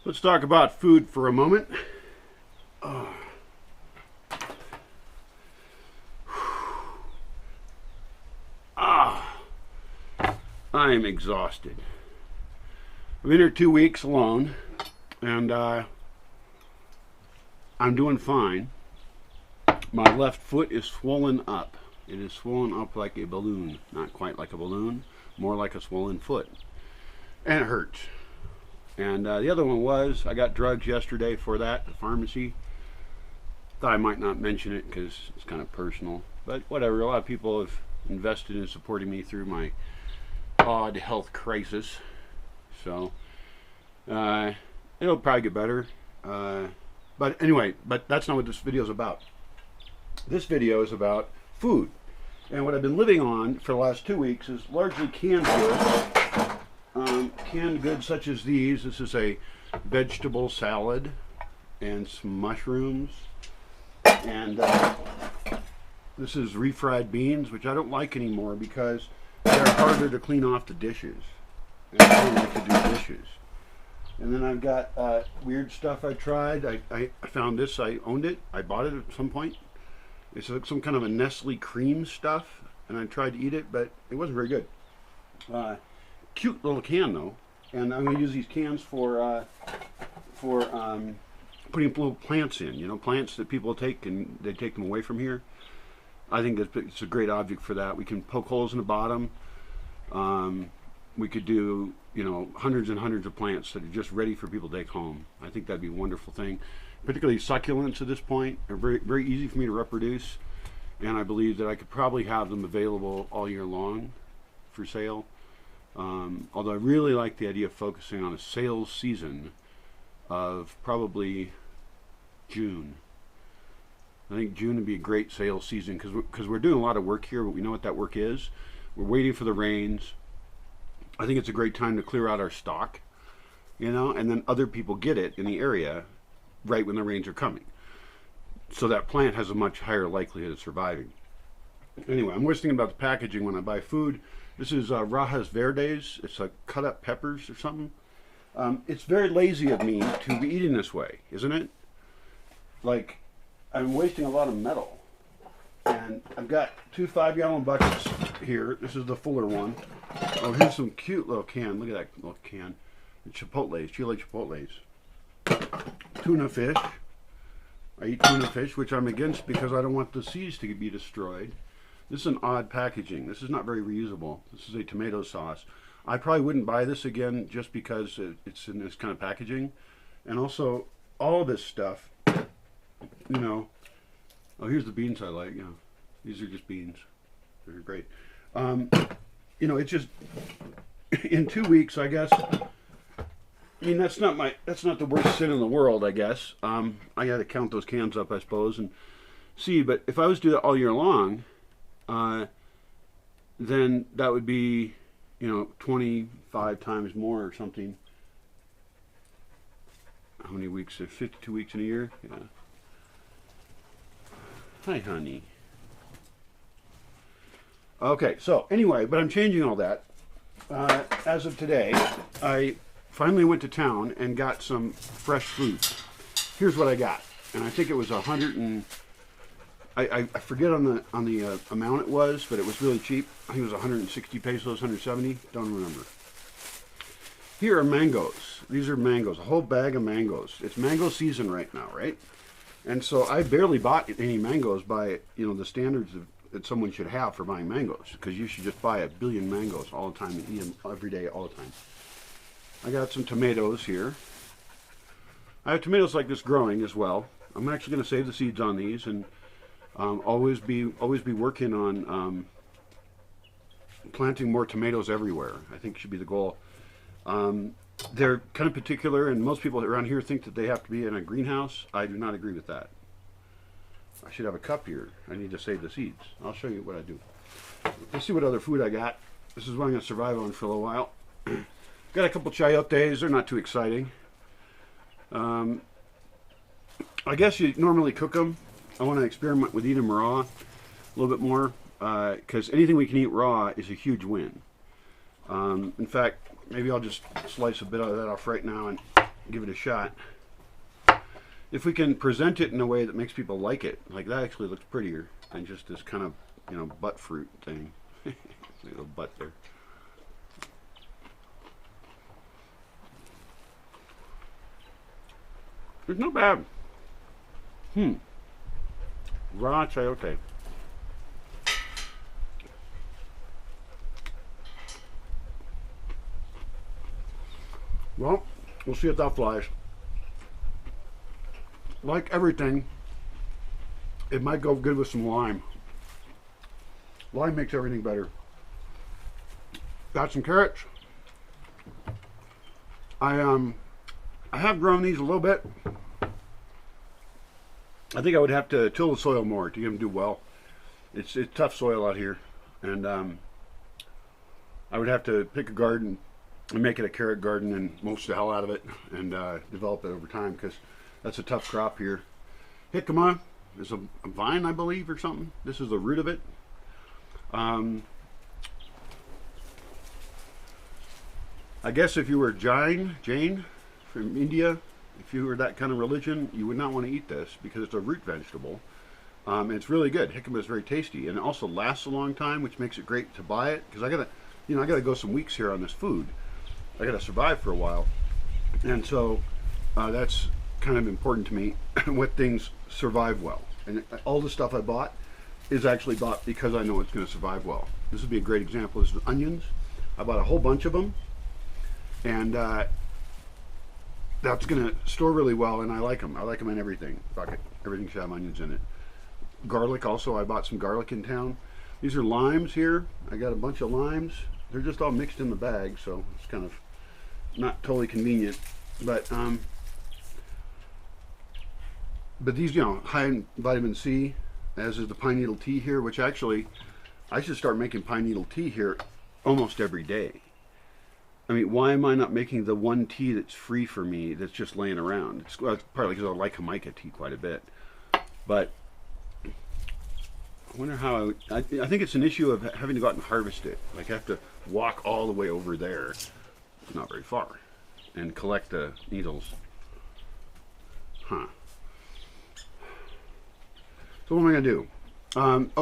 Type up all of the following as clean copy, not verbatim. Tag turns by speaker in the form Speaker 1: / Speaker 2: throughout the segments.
Speaker 1: Let's talk about food for a moment. Oh. Ah, I'm exhausted. I've been here 2 weeks alone, and I'm doing fine. My left foot is swollen up. It is swollen up like a balloon. Not quite like a balloon, more like a swollen foot. And it hurts. And the other one was, I got drugs yesterday for that, the pharmacy. Thought I might not mention it because it's kind of personal. But whatever, a lot of people have invested in supporting me through my odd health crisis. So, it'll probably get better. But anyway, that's not what this video is about. This video is about food. And what I've been living on for the last 2 weeks is largely canned goods. Canned goods such as these. This is a vegetable salad and some mushrooms. And this is refried beans, which I don't like anymore because they're harder to clean off the dishes. And I don't like to do dishes. And then I've got weird stuff I tried. I found this. I owned it. I bought it at some point. It's some kind of a Nestle cream stuff, and I tried to eat it, but it wasn't very good. Cute little can though, and I'm going to use these cans for putting little plants in. You know, plants that people take and they take them away from here. I think that it's a great object for that. We can poke holes in the bottom. We could do, you know, hundreds and hundreds of plants that are just ready for people to take home. I think that'd be a wonderful thing. Particularly succulents at this point are very, very easy for me to reproduce, and I believe that I could probably have them available all year long for sale. Although I really like the idea of focusing on a sales season of probably June. I think June would be a great sales season because we're doing a lot of work here, but we know what that work is. We're waiting for the rains. I think it's a great time to clear out our stock, you know, and then other people get it in the area right when the rains are coming. So that plant has a much higher likelihood of surviving. Anyway, I'm always thinking about the packaging when I buy food. This is Rajas Verdes. It's like cut up peppers or something. It's very lazy of me to be eating this way, isn't it? Like, I'm wasting a lot of metal. And I've got 2 5-gallon buckets here. This is the fuller one. Oh, here's some cute little can. Look at that little can. It's Chipotles, chili Chipotles. Tuna fish. I eat tuna fish, which I'm against because I don't want the seeds to be destroyed. This is an odd packaging. This is not very reusable. This is a tomato sauce. I probably wouldn't buy this again just because it's in this kind of packaging. And also, all this stuff, you know. Oh, here's the beans I like. Yeah, these are just beans. They're great. You know, it's just in 2 weeks, I guess. I mean, that's not the worst sin in the world, I guess. I got to count those cans up, I suppose, and see. But if I was to do that all year long, then that would be, you know, 25 times more or something. How many weeks? 52 weeks in a year? Yeah. Hi, honey. Okay, so anyway, but I'm changing all that. As of today, I finally went to town and got some fresh fruit. Here's what I got, and I think it was 100 and I forget on the amount it was, but it was really cheap. I think it was 160 pesos, 170. Don't remember. Here are mangoes. These are mangoes. A whole bag of mangoes. It's mango season right now, right? And so I barely bought any mangoes by, you know, the standards that someone should have for buying mangoes, because you should just buy a billion mangoes all the time and eat them every day, all the time. I got some tomatoes here. I have tomatoes like this growing as well. I'm actually going to save the seeds on these and always be working on planting more tomatoes everywhere. I think should be the goal. They're kind of particular, and most people around here think that they have to be in a greenhouse. I do not agree with that. I should have a cup here. I need to save the seeds. I'll show you what I do. Let's see what other food I got. This is what I'm going to survive on for a little while. Got a couple chayotes. They're not too exciting. I guess you normally cook them. I want to experiment with eating them raw a little bit more, because anything we can eat raw is a huge win. In fact, maybe I'll just slice a bit of that off right now and give it a shot. If we can present it in a way that makes people like it, like that actually looks prettier than just this kind of, you know, butt fruit thing. Little butt there. It's not bad. Raw chayote. Well, we'll see if that flies. Like everything, it might go good with some lime. Lime makes everything better. Got some carrots. I have grown these a little bit. I think I would have to till the soil more to get them to do well. It's tough soil out here, and I would have to pick a garden and make it a carrot garden and mulch the hell out of it and develop it over time, because that's a tough crop here. Jicama is a vine, I believe, or something. This is the root of it. I guess if you were Jain from India, if you were that kind of religion, you would not want to eat this because it's a root vegetable. It's really good. Jicama is very tasty, and it also lasts a long time, which makes it great to buy it, because I gotta go some weeks here on this food. I gotta survive for a while, and so that's kind of important to me. What things survive well, and all the stuff I bought is actually bought because I know it's going to survive well. This would be a great example. This is onions. I bought a whole bunch of them, and that's going to store really well, and I like them. I like them in everything. Everything should have onions in it. Garlic also. I bought some garlic in town. These are limes here. I got a bunch of limes. They're just all mixed in the bag, so it's kind of not totally convenient. But these, you know, high in vitamin C, as is the pine needle tea here, which actually I should start making pine needle tea here almost every day. I mean, why am I not making the one tea that's free for me that's just laying around? It's partly because I like Jamaica tea quite a bit. But I wonder how I think it's an issue of having to go out and harvest it. Like I have to walk all the way over there, not very far, and collect the needles. Huh. So what am I going to do?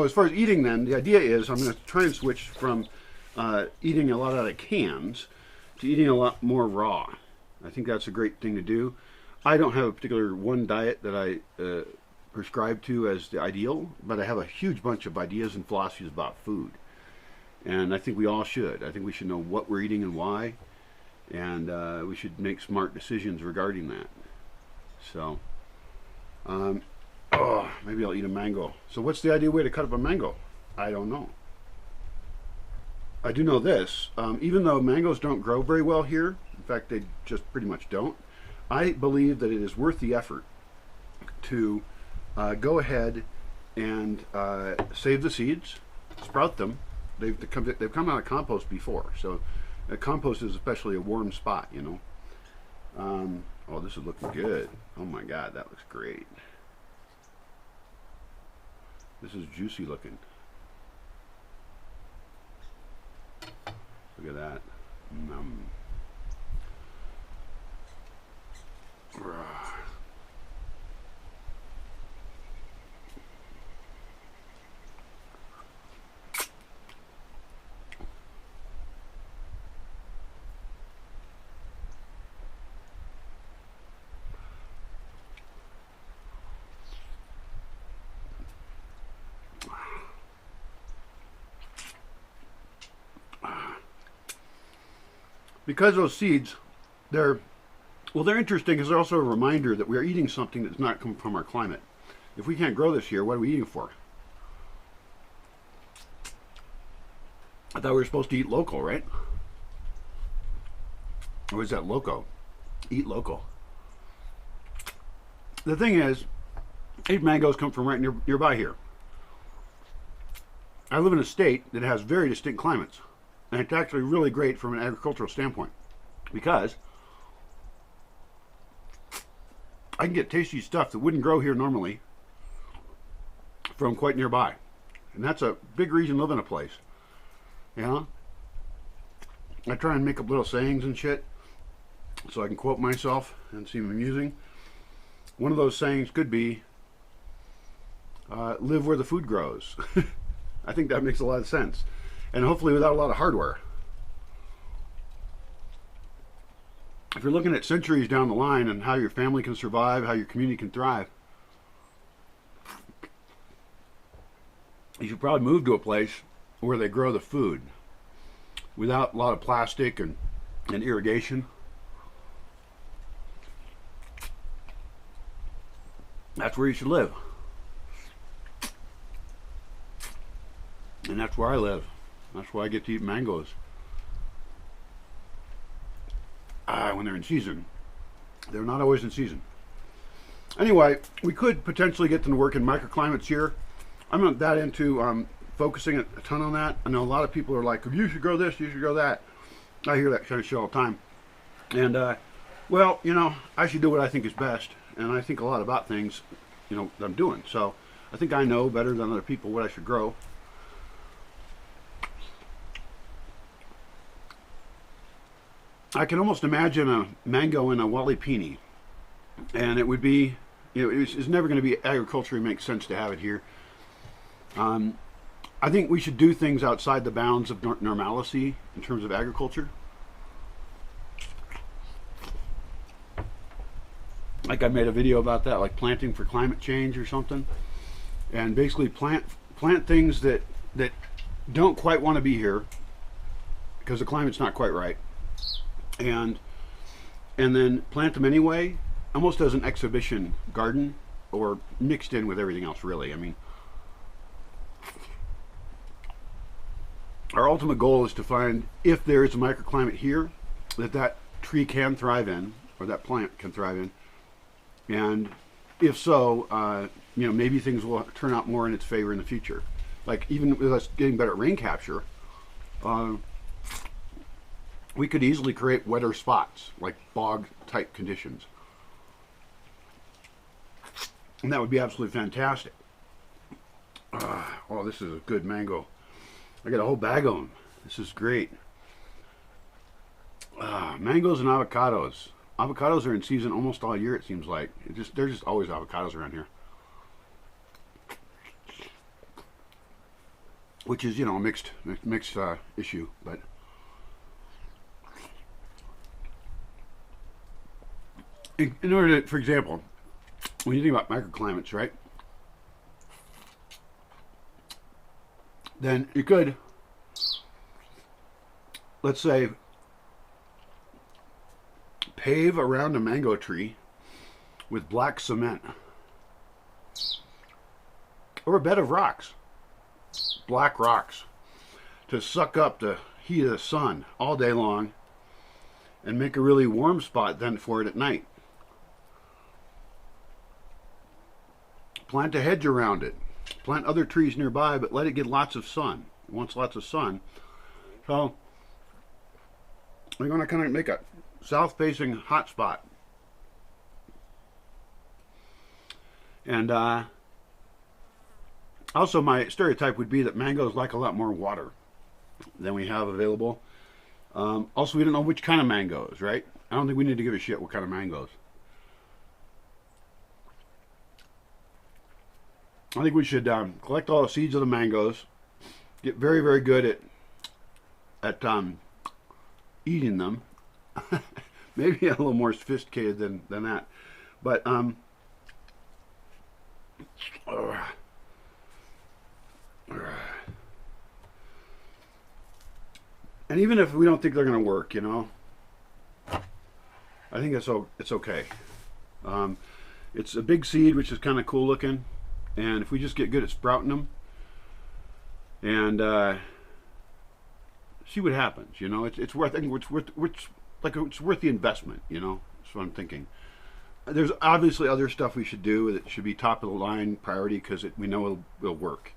Speaker 1: As far as eating then, the idea is I'm going to try and switch from eating a lot out of cans to eating a lot more raw. I think that's a great thing to do. I don't have a particular one diet that I prescribe to as the ideal, but I have a huge bunch of ideas and philosophies about food. And I think we all should. I think we should know what we're eating and why, and we should make smart decisions regarding that. So, maybe I'll eat a mango. So what's the ideal way to cut up a mango? I don't know. I do know this. Even though mangoes don't grow very well here, in fact, they just pretty much don't, I believe that it is worth the effort to go ahead and save the seeds, sprout them. They've come out of compost before, so compost is especially a warm spot, you know. Oh, this is looking good. Oh my God, that looks great. This is juicy looking. Look at that. Because those seeds, they're interesting because they're also a reminder that we are eating something that's not come from our climate. If we can't grow this here, what are we eating for? I thought we were supposed to eat local, right? Or is that loco? Eat local. The thing is, these mangoes come from right nearby here. I live in a state that has very distinct climates. And it's actually really great from an agricultural standpoint, because I can get tasty stuff that wouldn't grow here normally from quite nearby. And that's a big reason to live in a place. You know? I try and make up little sayings and shit. so I can quote myself and seem amusing. One of those sayings could be, live where the food grows. I think that makes a lot of sense. And hopefully without a lot of hardware. If you're looking at centuries down the line and how your family can survive, how your community can thrive, you should probably move to a place where they grow the food without a lot of plastic and irrigation. That's where you should live. And that's where I live. That's why I get to eat mangoes. When they're in season. They're not always in season. Anyway, we could potentially get them to work in microclimates here. I'm not that into focusing a ton on that. I know a lot of people are like, you should grow this, you should grow that. I hear that kind of shit all the time. And, well, you know, I should do what I think is best. And I think a lot about things, you know, that I'm doing. So I think I know better than other people what I should grow. I can almost imagine a mango in a walipini, and it would be, you know, it's never going to be agriculturally make sense to have it here. I think we should do things outside the bounds of normalcy in terms of agriculture. Like I made a video about that, like planting for climate change or something, and basically plant things that don't quite want to be here because the climate's not quite right. And then plant them anyway, almost as an exhibition garden, or mixed in with everything else, really. I mean, our ultimate goal is to find, if there is a microclimate here, that tree can thrive in, or that plant can thrive in. And if so, you know, maybe things will turn out more in its favor in the future. Like, even with us getting better at rain capture, we could easily create wetter spots, like bog type conditions. And that would be absolutely fantastic. Oh, this is a good mango. I got a whole bag of them. This is great. Mangoes and avocados. Avocados are in season almost all year, it seems like. There's just always avocados around here. Which is, you know, a mixed issue, but in order to, for example, when you think about microclimates, right? Then you could, let's say, pave around a mango tree with black cement, or a bed of rocks, black rocks, to suck up the heat of the sun all day long and make a really warm spot then for it at night. Plant a hedge around it. Plant other trees nearby, but let it get lots of sun. It wants lots of sun. So we're going to kind of make a south-facing hot spot. And also my stereotype would be that mangoes like a lot more water than we have available. Also, we don't know which kind of mangoes, right? I don't think we need to give a shit what kind of mangoes. I think we should collect all the seeds of the mangoes, get very, very good at eating them. Maybe a little more sophisticated than that, but and even if we don't think they're going to work, you know, I think it's okay. It's a big seed, which is kind of cool looking. And if we just get good at sprouting them and see what happens, you know, it's worth. I think it's worth the investment, you know. That's what I'm thinking. There's obviously other stuff we should do that should be top of the line priority because we know it'll work.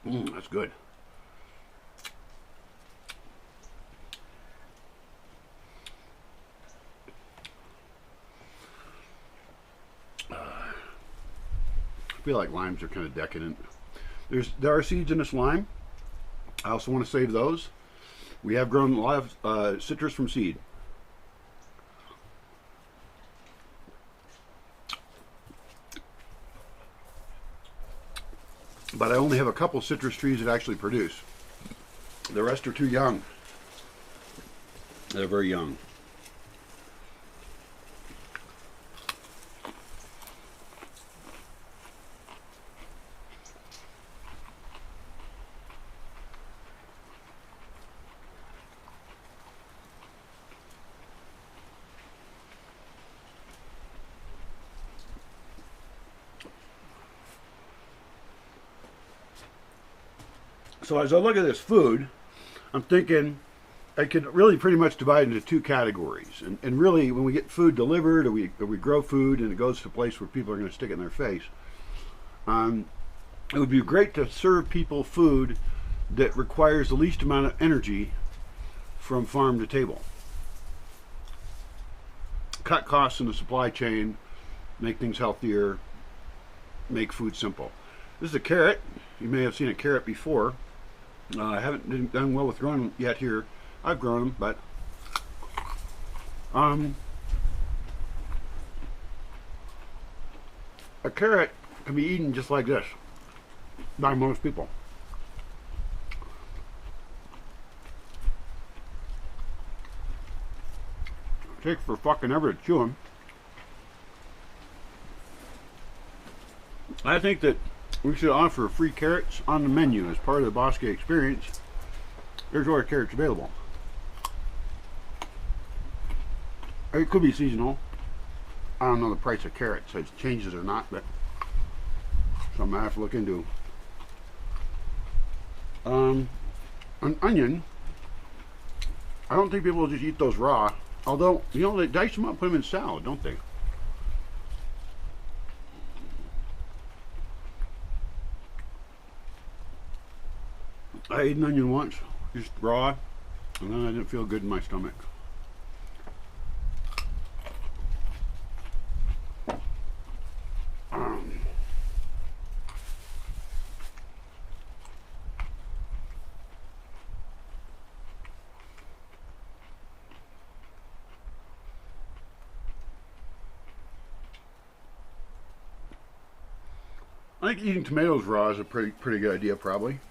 Speaker 1: That's good. feel like limes are kind of decadent. There are seeds in this lime. I also want to save those. We have grown a lot of citrus from seed. But I only have a couple citrus trees that actually produce. The rest are too young. They're very young. So as I look at this food, I'm thinking I could really pretty much divide into two categories. And really, when we get food delivered or we grow food and it goes to a place where people are going to stick it in their face, it would be great to serve people food that requires the least amount of energy from farm to table. Cut costs in the supply chain, make things healthier, make food simple. This is a carrot. You may have seen a carrot before. I haven't done well with growing them yet here. I've grown them, but a carrot can be eaten just like this by most people. It takes for fucking ever to chew them. I think that we should offer free carrots on the menu as part of the Bosque experience. There's our carrots available. It could be seasonal. I don't know the price of carrots, so it changes or not, but something I have to look into. An onion, I don't think people will just eat those raw. Although, you know, they dice them up and put them in salad, don't they? I ate an onion once, just raw, and then I didn't feel good in my stomach. I think eating tomatoes raw is a pretty good idea, probably.